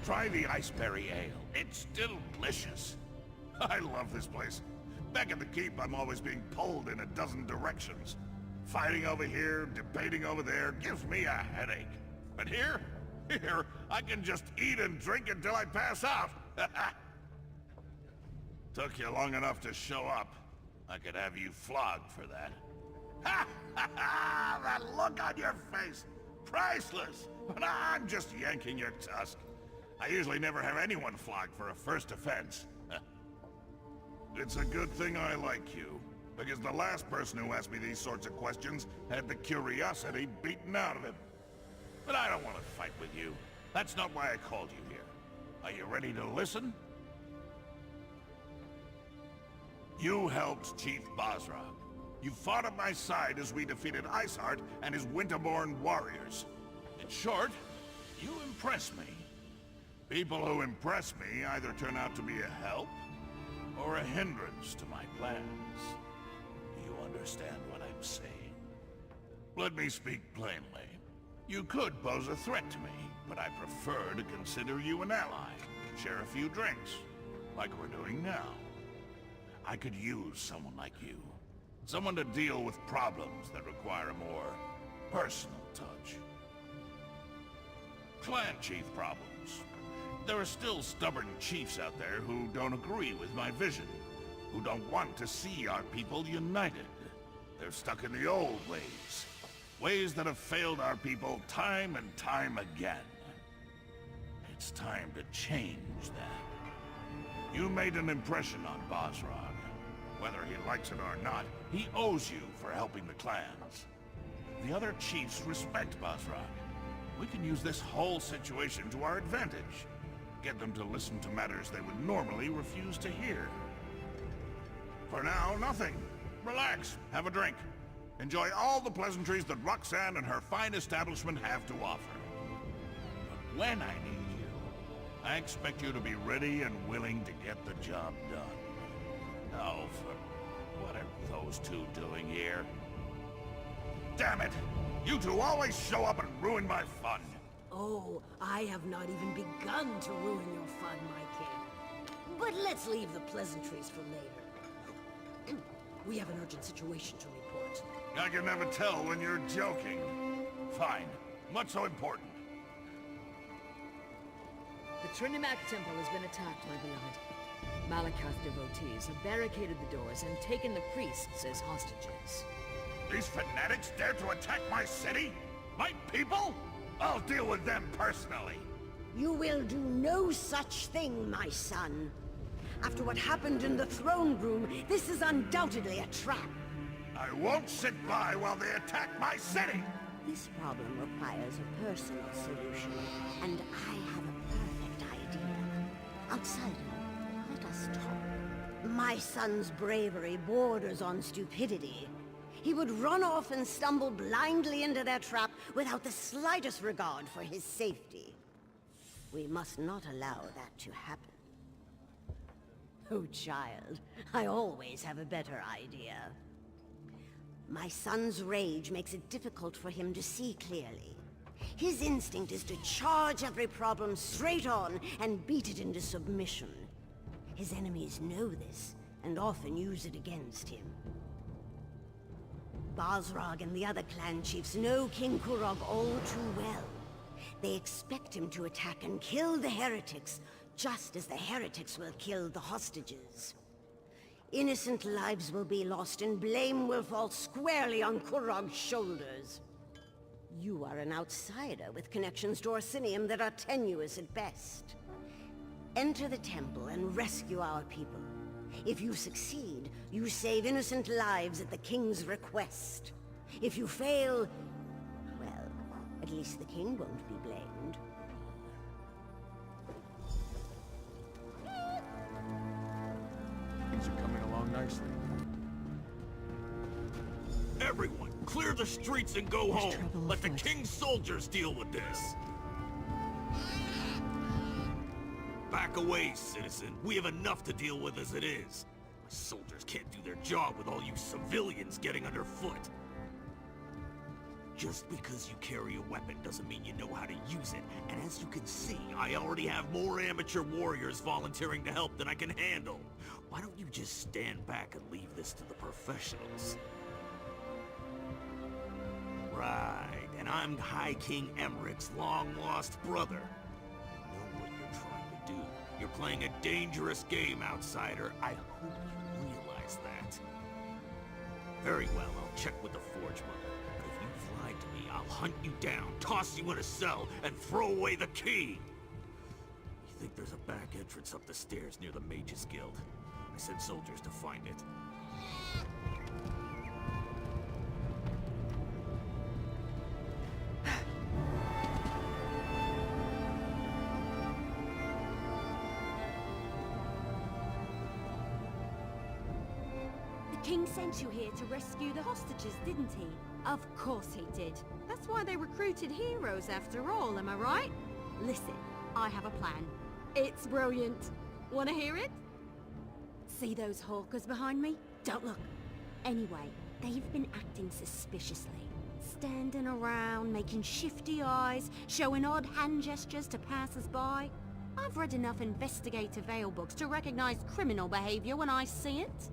Try the iceberry ale. It's delicious. I love this place. Back at the keep, I'm always being pulled in a dozen directions. Fighting over here, debating over there, gives me a headache. But here, I can just eat and drink until I pass out. Took you long enough to show up. I could have you flogged for that. Ha ha ha! That look on your face! Priceless! But I'm just yanking your tusk. I usually never have anyone flogged for a first offense. It's a good thing I like you, because the last person who asked me these sorts of questions had the curiosity beaten out of him. But I don't want to fight with you. That's not why I called you here. Are you ready to listen? You helped Chief Basrog. You fought at my side as we defeated Iceheart and his Winterborn warriors. In short, you impress me. People who impress me either turn out to be a help or a hindrance to my plans. Do you understand what I'm saying? Let me speak plainly. You could pose a threat to me, but I prefer to consider you an ally. Share a few drinks, like we're doing now. I could use someone like you. Someone to deal with problems that require a more personal touch. Clan chief problems. There are still stubborn chiefs out there who don't agree with my vision, who don't want to see our people united. They're stuck in the old ways. Ways that have failed our people time and time again. It's time to change that. You made an impression on Basrog. Whether he likes it or not, he owes you for helping the clans. The other chiefs respect Basrog. We can use this whole situation to our advantage. Get them to listen to matters they would normally refuse to hear. For now, nothing. Relax, have a drink. Enjoy all the pleasantries that Roxanne and her fine establishment have to offer. But when I need you, I expect you to be ready and willing to get the job done. Oh, for what are those two doing here? Damn it! You two always show up and ruin my fun. Oh, I have not even begun to ruin your fun, my king. But let's leave the pleasantries for later. We have an urgent situation to report. I can never tell when you're joking. Fine. What's so important? The Trinimac Temple has been attacked, my beloved. Malakath devotees have barricaded the doors and taken the priests as hostages. These fanatics dare to attack my city? My people? I'll deal with them personally. You will do no such thing, my son. After what happened in the throne room, this is undoubtedly a trap. I won't sit by while they attack my city! This problem requires a personal solution, and I have a perfect idea. Outsider, let us talk. My son's bravery borders on stupidity. He would run off and stumble blindly into their trap without the slightest regard for his safety. We must not allow that to happen. Oh, child, I always have a better idea. My son's rage makes it difficult for him to see clearly. His instinct is to charge every problem straight on and beat it into submission. His enemies know this, and often use it against him. Basrog and the other clan chiefs know King Kurog all too well. They expect him to attack and kill the heretics, just as the heretics will kill the hostages. Innocent lives will be lost and blame will fall squarely on Kurog's shoulders. You are an outsider with connections to Orsinium that are tenuous at best. Enter the temple and rescue our people. If you succeed, you save innocent lives at the king's request. If you fail, well, at least the king won't be blamed. Things are coming along nicely. Everyone, clear the streets and go home. Let the king's soldiers deal with this. Back away, citizen. We have enough to deal with as it is. My soldiers can't do their job with all you civilians getting underfoot. Just because you carry a weapon doesn't mean you know how to use it. And as you can see, I already have more amateur warriors volunteering to help than I can handle. Why don't you just stand back and leave this to the professionals? Right, and I'm High King Emmerich's long-lost brother. You know what you're trying to do. You're playing a dangerous game, outsider. I hope you realize that. Very well, I'll check with the Forge Mother. But if you've lied to me, I'll hunt you down, toss you in a cell, and throw away the key! You think there's a back entrance up the stairs near the Mages Guild? I sent soldiers to find it. The king sent you here to rescue the hostages, didn't he? Of course he did. That's why they recruited heroes after all, am I right? Listen, I have a plan. It's brilliant. Wanna hear it? See those hawkers behind me? Don't look. Anyway, they've been acting suspiciously. Standing around, making shifty eyes, showing odd hand gestures to passers-by. I've read enough investigative Vale books to recognize criminal behavior when I see it.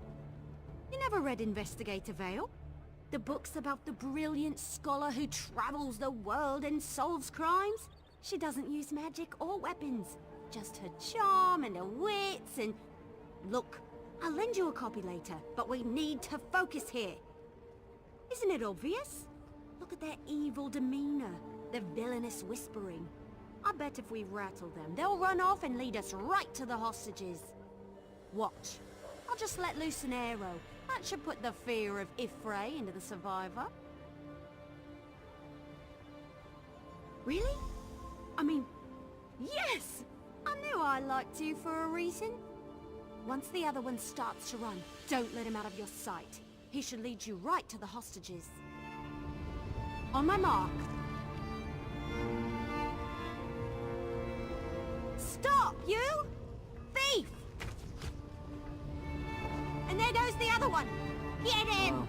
You never read Investigator Vale? The books about the brilliant scholar who travels the world and solves crimes? She doesn't use magic or weapons. Just her charm and her wits and... Look, I'll lend you a copy later, but we need to focus here. Isn't it obvious? Look at their evil demeanor, their villainous whispering. I bet if we rattle them, they'll run off and lead us right to the hostages. Watch. I'll just let loose an arrow. That should put the fear of Ifray into the survivor. Really? I mean, yes! I knew I liked you for a reason. Once the other one starts to run, don't let him out of your sight. He should lead you right to the hostages. On my mark. Stop, you! Thief! And there goes the other one! Get him!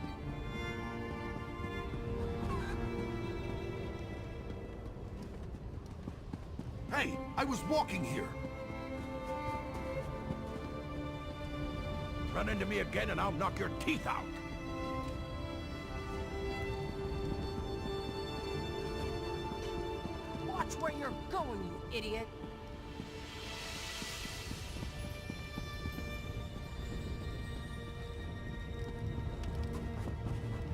Hey, I was walking here. Run into me again and I'll knock your teeth out. Watch where you're going, you idiot.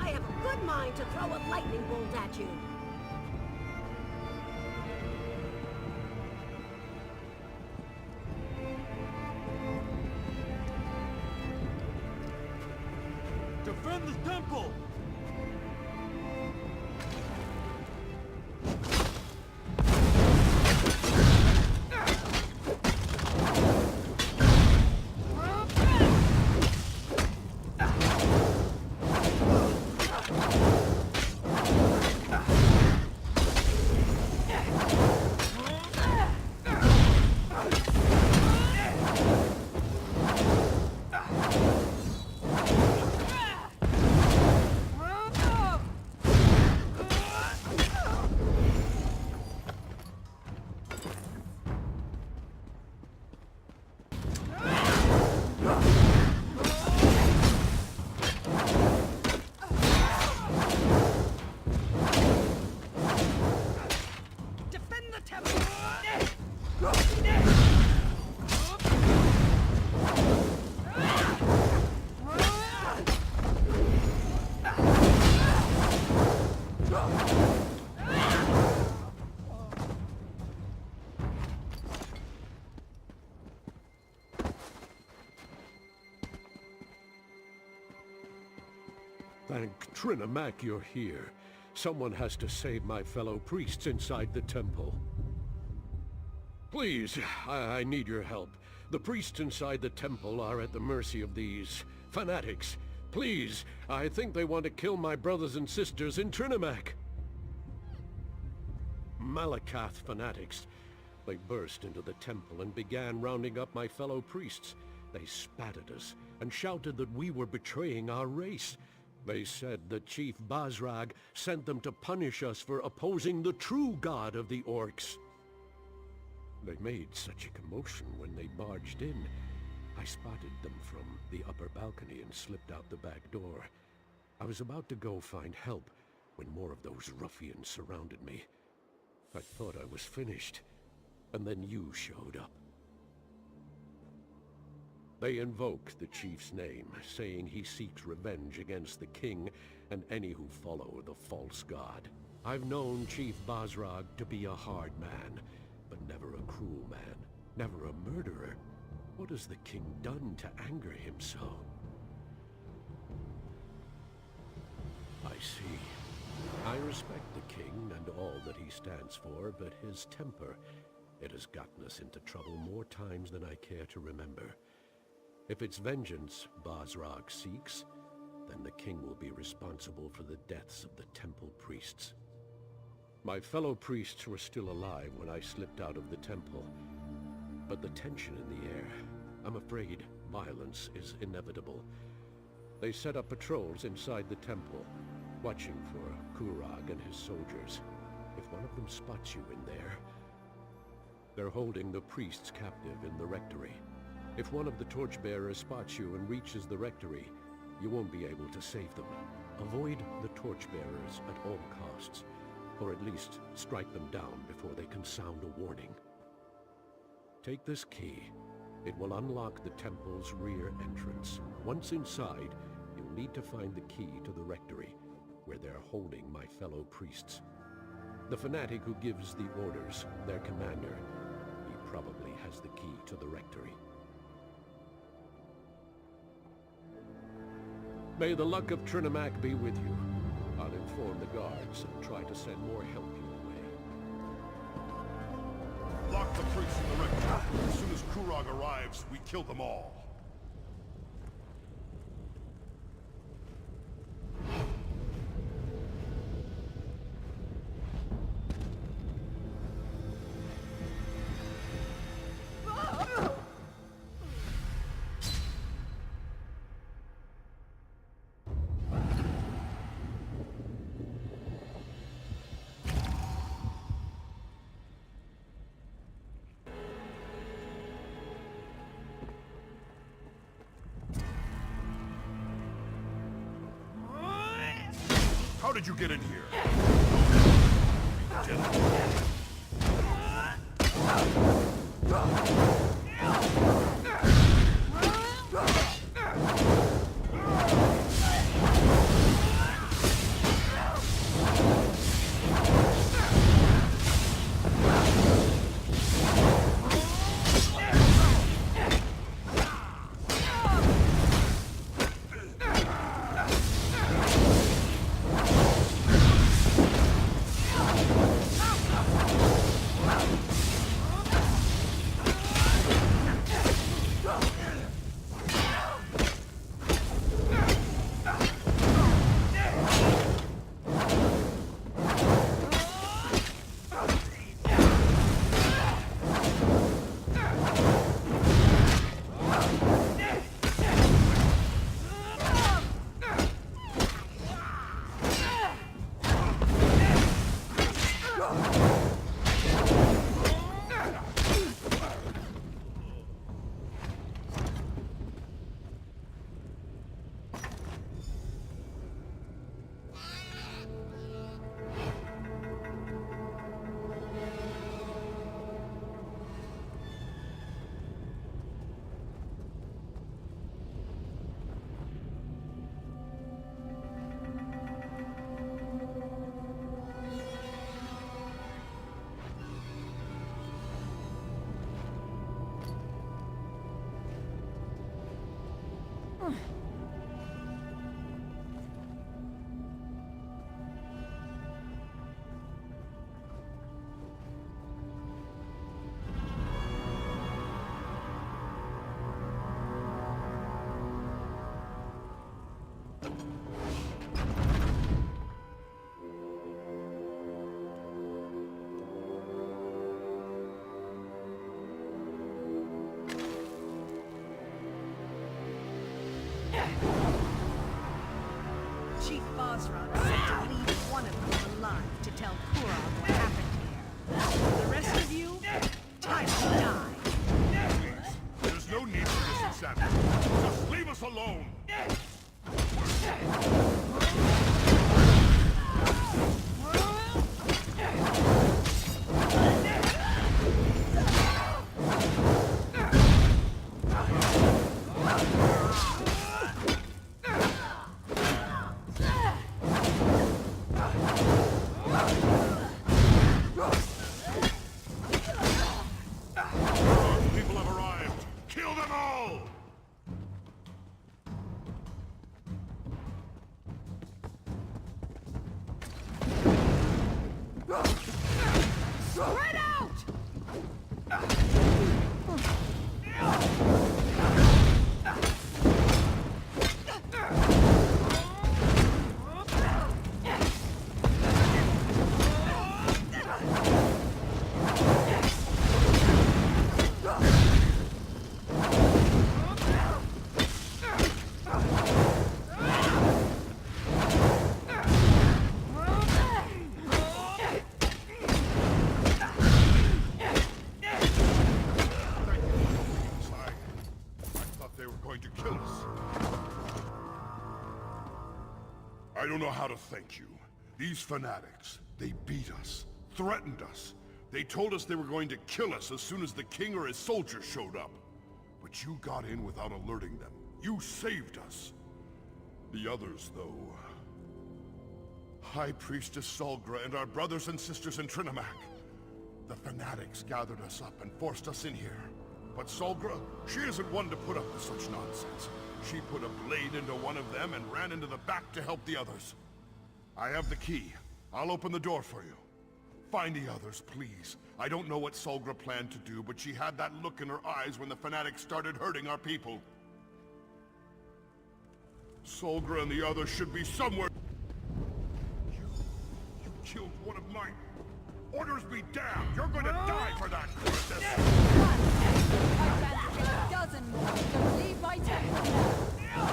I have a good mind to throw a lightning bolt at you. Defend the temple! Thank Trinamak you're here. Someone has to save my fellow priests inside the temple. Please, I need your help. The priests inside the temple are at the mercy of these fanatics. Please, I think they want to kill my brothers and sisters in Trinamak. Malakath fanatics. They burst into the temple and began rounding up my fellow priests. They spat at us and shouted that we were betraying our race. They said that Chief Bazrag sent them to punish us for opposing the true god of the orcs. They made such a commotion when they barged in. I spotted them from the upper balcony and slipped out the back door. I was about to go find help when more of those ruffians surrounded me. I thought I was finished, and then you showed up. They invoke the chief's name, saying he seeks revenge against the king and any who follow the false god. I've known Chief Bazrag to be a hard man, but never a cruel man, never a murderer. What has the king done to anger him so? I see. I respect the king and all that he stands for, but his temper, it has gotten us into trouble more times than I care to remember. If it's vengeance Bazrag seeks, then the king will be responsible for the deaths of the temple priests. My fellow priests were still alive when I slipped out of the temple, but the tension in the air, I'm afraid violence is inevitable. They set up patrols inside the temple, watching for Kurag and his soldiers. If one of them spots you in there, they're holding the priests captive in the rectory. If one of the torchbearers spots you and reaches the rectory, you won't be able to save them. Avoid the torchbearers at all costs, or at least strike them down before they can sound a warning. Take this key. It will unlock the temple's rear entrance. Once inside, you'll need to find the key to the rectory, where they're holding my fellow priests. The fanatic who gives the orders, their commander, he probably has the key to the rectory. May the luck of Trinimac be with you. I'll inform the guards and try to send more help your way. Lock the priests in the rectory. As soon as Kurag arrives, we kill them all. How did you get in here? Chief Basra said to leave one of you alive to tell Kurog what happened here. The rest of you, time to die. Please, there's no need for this insanity. Just leave us alone! People have arrived! Kill them all! Spread out! I don't know how to thank you. These fanatics, they beat us, threatened us. They told us they were going to kill us as soon as the king or his soldiers showed up. But you got in without alerting them. You saved us. The others, though... High Priestess Solgra and our brothers and sisters in Trinimac. The fanatics gathered us up and forced us in here. But Solgra, she isn't one to put up with such nonsense. She put a blade into one of them and ran into the back to help the others. I have the key. I'll open the door for you. Find the others, please. I don't know what Solgra planned to do, but she had that look in her eyes when the fanatics started hurting our people. Solgra and the others should be somewhere. You killed one of mine. Orders be damned! You're going to die for that, princess! I plan to kill a dozen more, so leave my temple now.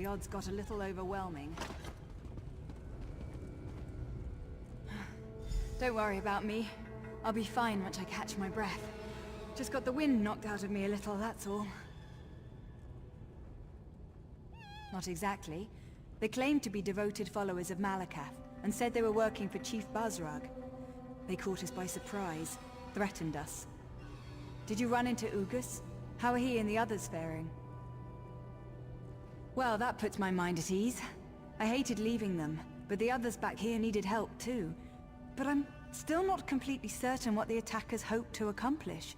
Odds got a little overwhelming. Don't worry about me. I'll be fine once I catch my breath. Just got the wind knocked out of me a little, that's all. Not exactly. They claimed to be devoted followers of Malakath, and said they were working for Chief Basrag. They caught us by surprise, threatened us. Did you run into Ugus? How are he and the others faring? Well, that puts my mind at ease. I hated leaving them, but the others back here needed help too. But I'm still not completely certain what the attackers hoped to accomplish.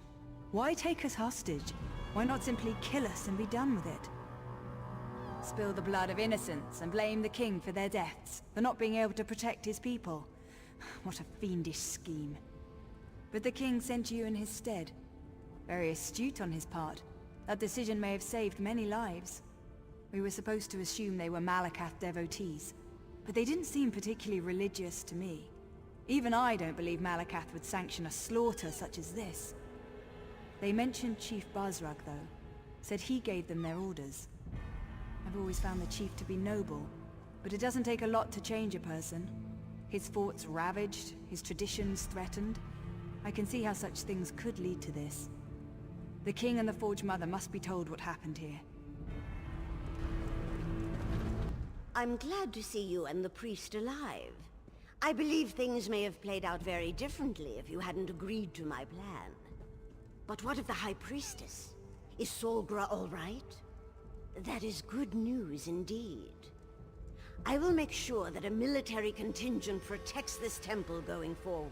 Why take us hostage? Why not simply kill us and be done with it? Spill the blood of innocents and blame the king for their deaths, for not being able to protect his people. What a fiendish scheme. But the king sent you in his stead. Very astute on his part. That decision may have saved many lives. We were supposed to assume they were Malakath devotees, but they didn't seem particularly religious to me. Even I don't believe Malakath would sanction a slaughter such as this. They mentioned Chief Basrag, though. Said he gave them their orders. I've always found the chief to be noble, but it doesn't take a lot to change a person. His forts ravaged, his traditions threatened. I can see how such things could lead to this. The king and the Forge Mother must be told what happened here. I'm glad to see you and the priest alive. I believe things may have played out very differently if you hadn't agreed to my plan. But what of the High Priestess? Is Solgra all right? That is good news indeed. I will make sure that a military contingent protects this temple going forward.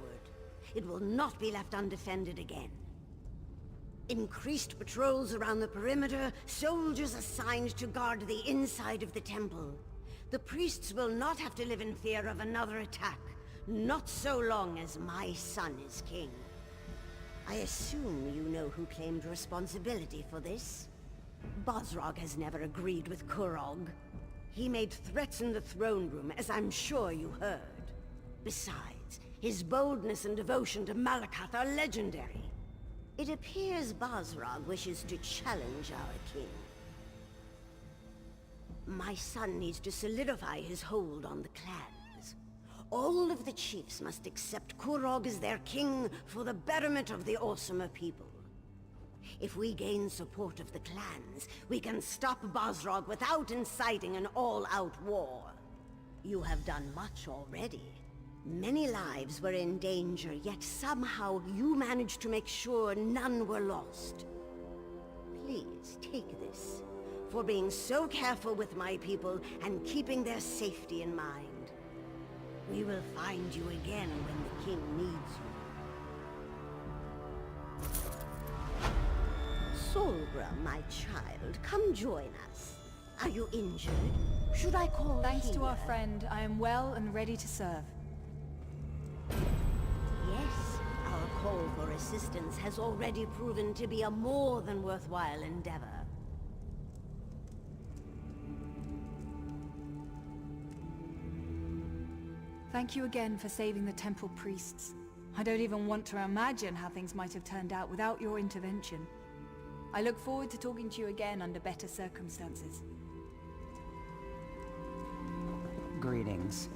It will not be left undefended again. Increased patrols around the perimeter, soldiers assigned to guard the inside of the temple. The priests will not have to live in fear of another attack, not so long as my son is king. I assume you know who claimed responsibility for this? Bosrog has never agreed with Kurog. He made threats in the throne room, as I'm sure you heard. Besides, his boldness and devotion to Malakath are legendary. It appears Bosrog wishes to challenge our king. My son needs to solidify his hold on the clans. All of the chiefs must accept Kurog as their king for the betterment of the Orsimer people. If we gain support of the clans, we can stop Bosrog without inciting an all-out war. You have done much already. Many lives were in danger, yet somehow you managed to make sure none were lost. Please, take this, for being so careful with my people and keeping their safety in mind. We will find you again when the king needs you. Solgra, my child, come join us. Are you injured? Should I call Thanks to our healer? friend, I am well and ready to serve. Yes, our call for assistance has already proven to be a more than worthwhile endeavor. Thank you again for saving the temple priests. I don't even want to imagine how things might have turned out without your intervention. I look forward to talking to you again under better circumstances. Greetings.